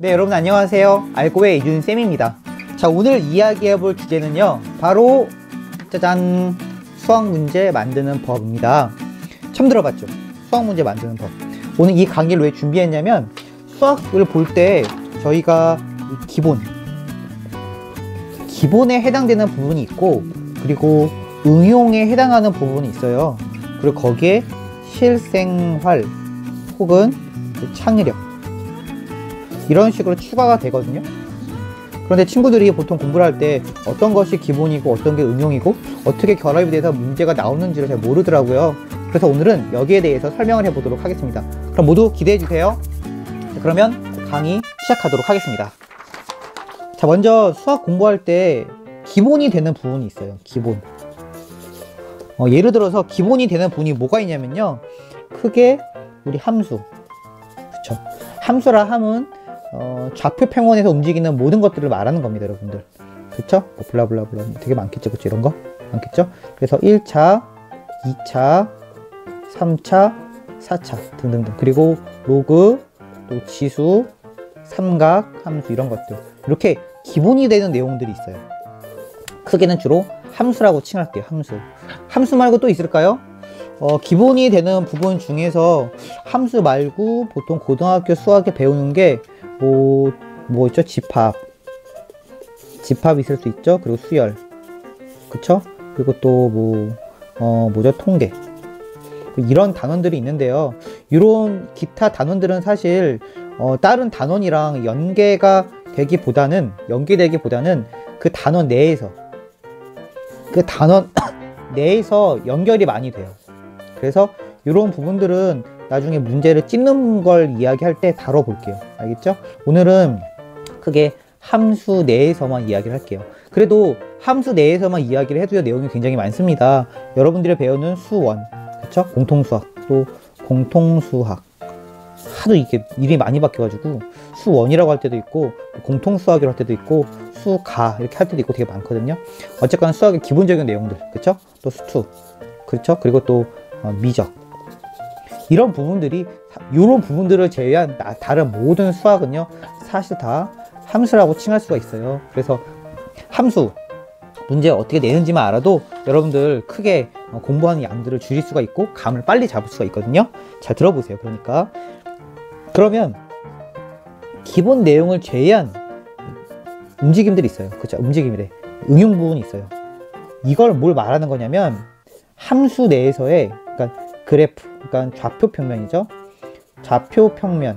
네, 여러분 안녕하세요. 알고의 이준쌤입니다. 자, 오늘 이야기해볼 주제는요, 바로 짜잔, 수학 문제 만드는 법입니다. 처음 들어봤죠? 수학 문제 만드는 법. 오늘 이 강의를 왜 준비했냐면, 수학을 볼 때 저희가 기본에 해당되는 부분이 있고, 그리고 응용에 해당하는 부분이 있어요. 그리고 거기에 실생활 혹은 창의력, 이런 식으로 추가가 되거든요. 그런데 친구들이 보통 공부를 할 때 어떤 것이 기본이고 어떤 게 응용이고 어떻게 결합이 돼서 문제가 나오는지를 잘 모르더라고요. 그래서 오늘은 여기에 대해서 설명을 해보도록 하겠습니다. 그럼 모두 기대해 주세요. 그러면 강의 시작하도록 하겠습니다. 자, 먼저 수학 공부할 때 기본이 되는 부분이 있어요. 기본. 예를 들어서 기본이 되는 부분이 뭐가 있냐면요, 크게 우리 함수. 그쵸? 함수라 함은 좌표 평원에서 움직이는 모든 것들을 말하는 겁니다, 여러분들. 그쵸? 뭐 블라블라블라 되게 많겠죠, 그쵸? 이런 거 많겠죠? 그래서 1차, 2차, 3차, 4차 등등등. 그리고 로그, 또 지수, 삼각, 함수, 이런 것들. 이렇게 기본이 되는 내용들이 있어요. 크게는 주로 함수라고 칭할게요. 함수 말고 또 있을까요? 기본이 되는 부분 중에서 함수 말고 보통 고등학교 수학에 배우는 게 뭐 있죠? 집합 있을 수 있죠. 그리고 수열, 그쵸? 그리고 또 뭐죠? 통계, 이런 단원들이 있는데요. 이런 기타 단원들은 사실 다른 단원이랑 연계되기보다는 그 단원 내에서 연결이 많이 돼요. 그래서 이런 부분들은 나중에 문제를 찝는 걸 이야기할 때 다뤄볼게요. 알겠죠? 오늘은 크게 함수 내에서만 이야기를 할게요. 그래도 함수 내에서만 이야기를 해도 내용이 굉장히 많습니다. 여러분들이 배우는 수원, 그쵸? 공통수학, 또 공통수학. 하도 이게 이름이 많이 바뀌어가지고 수원이라고 할 때도 있고, 공통수학이라고 할 때도 있고, 수가 이렇게 할 때도 있고 되게 많거든요. 어쨌거나 수학의 기본적인 내용들, 그쵸? 또 수투, 그렇죠? 그리고 또 미적, 이런 부분들을 제외한 다른 모든 수학은요, 사실 다 함수라고 칭할 수가 있어요. 그래서 함수 문제 어떻게 내는지만 알아도 여러분들 크게 공부하는 양들을 줄일 수가 있고 감을 빨리 잡을 수가 있거든요. 잘 들어보세요. 그러면 기본 내용을 제외한 움직임들이 있어요. 그쵸? 움직임이래. 응용 부분이 있어요. 이걸 뭘 말하는 거냐면, 함수 내에서의, 그러니까 그래프, 그러니까 좌표 평면이죠. 좌표 평면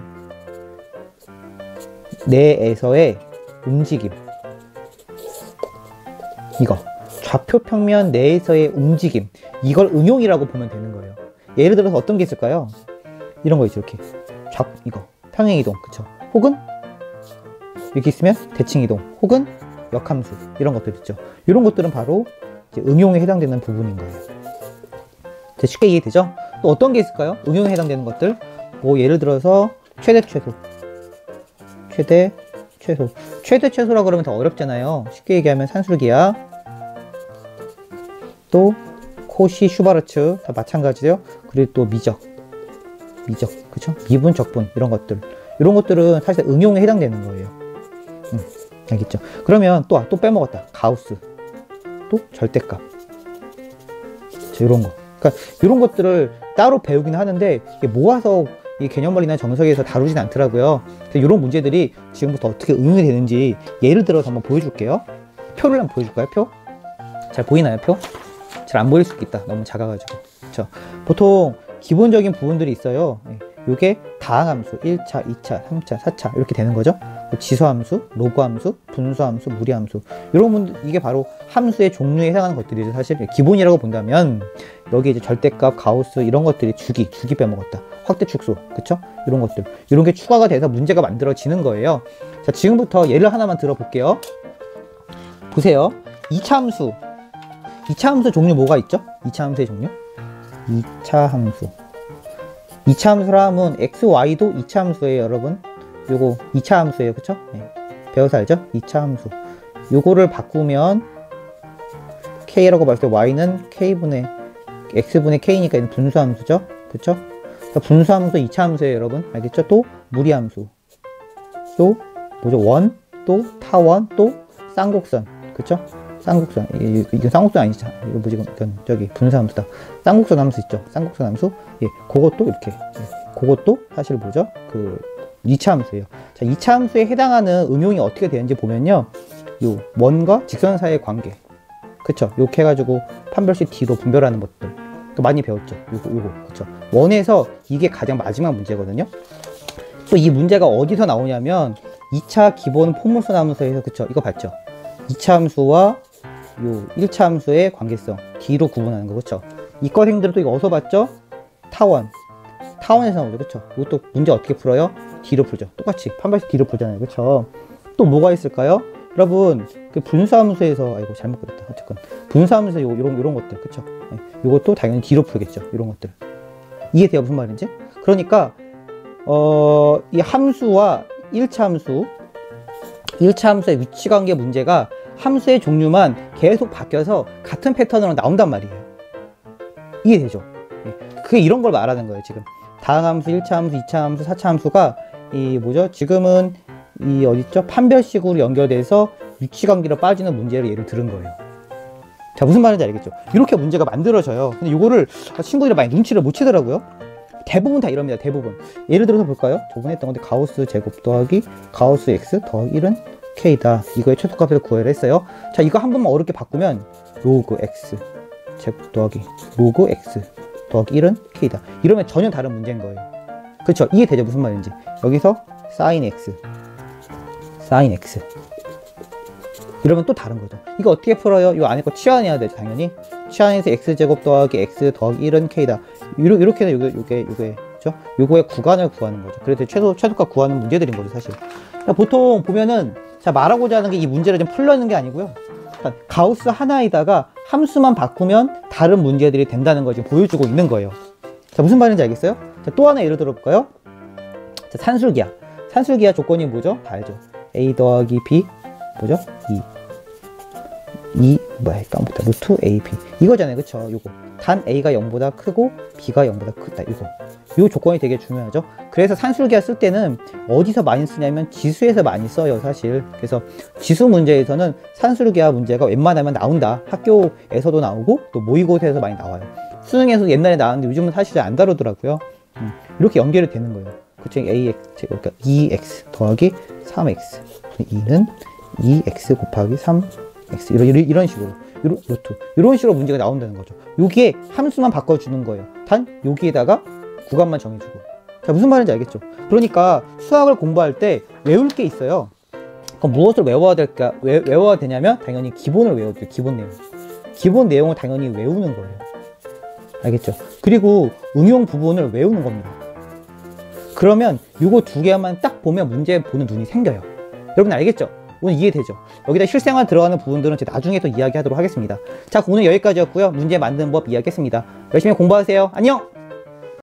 내에서의 움직임. 이거. 좌표 평면 내에서의 움직임. 이걸 응용이라고 보면 되는 거예요. 예를 들어서 어떤 게 있을까요? 이런 거 있죠. 이렇게. 이거. 평행이동. 그쵸? 혹은 이렇게 있으면 대칭이동. 혹은 역함수. 이런 것들 있죠. 이런 것들은 바로 이제 응용에 해당되는 부분인 거예요. 쉽게 이해되죠? 또 어떤 게 있을까요? 응용에 해당되는 것들. 예를 들어서 최대 최소라 그러면 더 어렵잖아요. 쉽게 얘기하면 산술기하, 또 코시, 슈바르츠 다 마찬가지예요. 그리고 또 미적, 그쵸? 미분, 적분, 이런 것들은 사실 응용에 해당되는 거예요. 알겠죠? 그러면 또 빼먹었다. 가우스, 또 절대값, 이런 거. 그러니까 이런 것들을 따로 배우긴 하는데 모아서 이 개념원리나 정석에서 다루진 않더라고요. 그래서 이런 문제들이 지금부터 어떻게 응용이 되는지 예를 들어서 한번 보여줄게요. 표를 한번 보여줄까요? 표? 잘 보이나요? 표? 잘 안 보일 수 있겠다. 너무 작아가지고. 그렇죠? 보통 기본적인 부분들이 있어요. 이게 다항함수 1차, 2차, 3차, 4차 이렇게 되는 거죠. 지수함수, 로그함수, 분수함수, 무리함수, 이게 바로 함수의 종류에 해당하는 것들이죠. 사실 기본이라고 본다면 여기 이제 절대값, 가우스 이런 것들이 주기 빼먹었다. 확대 축소, 그쵸? 이런 게 추가가 돼서 문제가 만들어지는 거예요. 자, 지금부터 예를 하나만 들어볼게요. 보세요. 2차 함수 종류 뭐가 있죠? 2차 함수의 종류? 2차 함수라 하면 x, y도 2차 함수예요, 여러분. 요거 2차 함수예요, 그쵸? 네. 배워서 알죠? 2차 함수. 요거를 바꾸면 k라고 봤을 때 y는 x분의 k니까 이는 분수함수죠, 그쵸? 그러니까 분수함수 2차 함수예요, 여러분. 알겠죠? 또 무리함수, 또 뭐죠? 원, 또 타원, 또 쌍곡선. 그쵸? 쌍곡선. 이게 쌍곡선 아니죠? 이거 뭐지? 이건 저기 분수함수다. 쌍곡선 함수 있죠? 쌍곡선 함수. 예, 그것도 이렇게. 예, 그것도 사실 뭐죠? 그 2차 함수예요. 자, 2차 함수에 해당하는 음용이 어떻게 되는지 보면요. 요 원과 직선 사이의 관계. 그쵸? 이렇게 해가지고 판별식 D로 분별하는 것들. 또 많이 배웠죠? 요거. 그쵸? 원에서 이게 가장 마지막 문제거든요. 또 이 문제가 어디서 나오냐면 2차 기본 포물선 함수에서, 그쵸? 이거 봤죠? 2차 함수와 요 1차 함수의 관계성 D로 구분하는 거. 그쵸? 이과생들은 또 이거 어디서 봤죠? 타원에서 나오죠. 그쵸? 이것도 문제 어떻게 풀어요? D로 풀죠. 똑같이 판별식 D로 풀잖아요. 그쵸? 또 뭐가 있을까요? 여러분, 그 분수함수에서, 아이고, 잘못 그렸다. 어쨌건. 분수함수에서 요런 것들. 그쵸? 네. 요것도 당연히 D로 풀겠죠. 요런 것들. 이해돼요? 무슨 말인지? 그러니까, 이 함수와 1차 함수의 위치 관계 문제가 함수의 종류만 계속 바뀌어서 같은 패턴으로 나온단 말이에요. 이해되죠? 네. 그게 이런 걸 말하는 거예요, 지금. 다항 함수, 1차 함수, 2차 함수, 4차 함수가, 이 뭐죠? 지금은 이 어딨죠? 판별식으로 연결돼서 위치관계로 빠지는 문제를 예를 들은 거예요. 자, 무슨 말인지 알겠죠? 이렇게 문제가 만들어져요. 근데 이거를 친구들이 많이 눈치를 못 채더라고요. 대부분 다 이럽니다. 대부분. 예를 들어서 볼까요? 저번에 했던 건데 가우스 제곱 더하기 가우스 x 더하기 1은 k다. 이거의 최소값을 구해라 했어요. 자, 이거 한 번만 어렵게 바꾸면 로그 x 제곱 더하기 로그 x 더하기 1은 k다. 이러면 전혀 다른 문제인 거예요. 그렇죠? 이해되죠? 무슨 말인지. 여기서 sin x 이러면 또 다른 거죠. 이거 어떻게 풀어요? 이 안에 거 치환해야 되죠, 당연히. 치환해서 x제곱 더하기 x 더하기 1은 k다. 이렇게 해서 요게 그죠? 요거의 구간을 구하는 거죠. 그래서 최소값 구하는 문제들인 거죠, 사실. 그러니까 보통 보면은, 자, 말하고자 하는 게 이 문제를 좀 풀려는 게 아니고요. 그러니까 가우스 하나에다가 함수만 바꾸면 다른 문제들이 된다는 걸 지금 보여주고 있는 거예요. 자, 무슨 말인지 알겠어요? 자, 또 하나 예를 들어볼까요? 자, 산술기하 조건이 뭐죠? 다 알죠. a 더하기 b 뭐죠? 2 뭐야, 까먹다. 루트 ab 이거잖아요. 그쵸? 요거 단 a가 0보다 크고 b가 0보다 크다. 요 조건이 되게 중요하죠. 그래서 산술기하 쓸 때는 어디서 많이 쓰냐면 지수에서 많이 써요, 사실. 그래서 지수 문제에서는 산술기하 문제가 웬만하면 나온다. 학교에서도 나오고 또 모의고사에서 많이 나와요. 수능에서 옛날에 나왔는데 요즘은 사실 안 다루더라고요. 이렇게 연결이 되는 거예요. 그쵸? 그러니까 2x 더하기 3x 2는 2x 곱하기 3x 이런 식으로 루트 이런 식으로 문제가 나온다는 거죠. 여기에 함수만 바꿔주는 거예요. 단 여기에다가 구간만 정해주고. 자, 무슨 말인지 알겠죠? 그러니까 수학을 공부할 때 외울 게 있어야 그럼 무엇을 외워야 될까? 외워야 되냐면 당연히 기본을 외워야 돼요. 기본 내용을 당연히 외우는 거예요. 알겠죠? 그리고 응용 부분을 외우는 겁니다. 그러면 요거 두 개만 딱 보면 문제 보는 눈이 생겨요. 여러분 알겠죠? 오늘 이해되죠? 여기다 실생활 들어가는 부분들은 제가 나중에 또 이야기하도록 하겠습니다. 자, 오늘 여기까지였고요. 문제 만드는 법 이야기했습니다. 열심히 공부하세요. 안녕!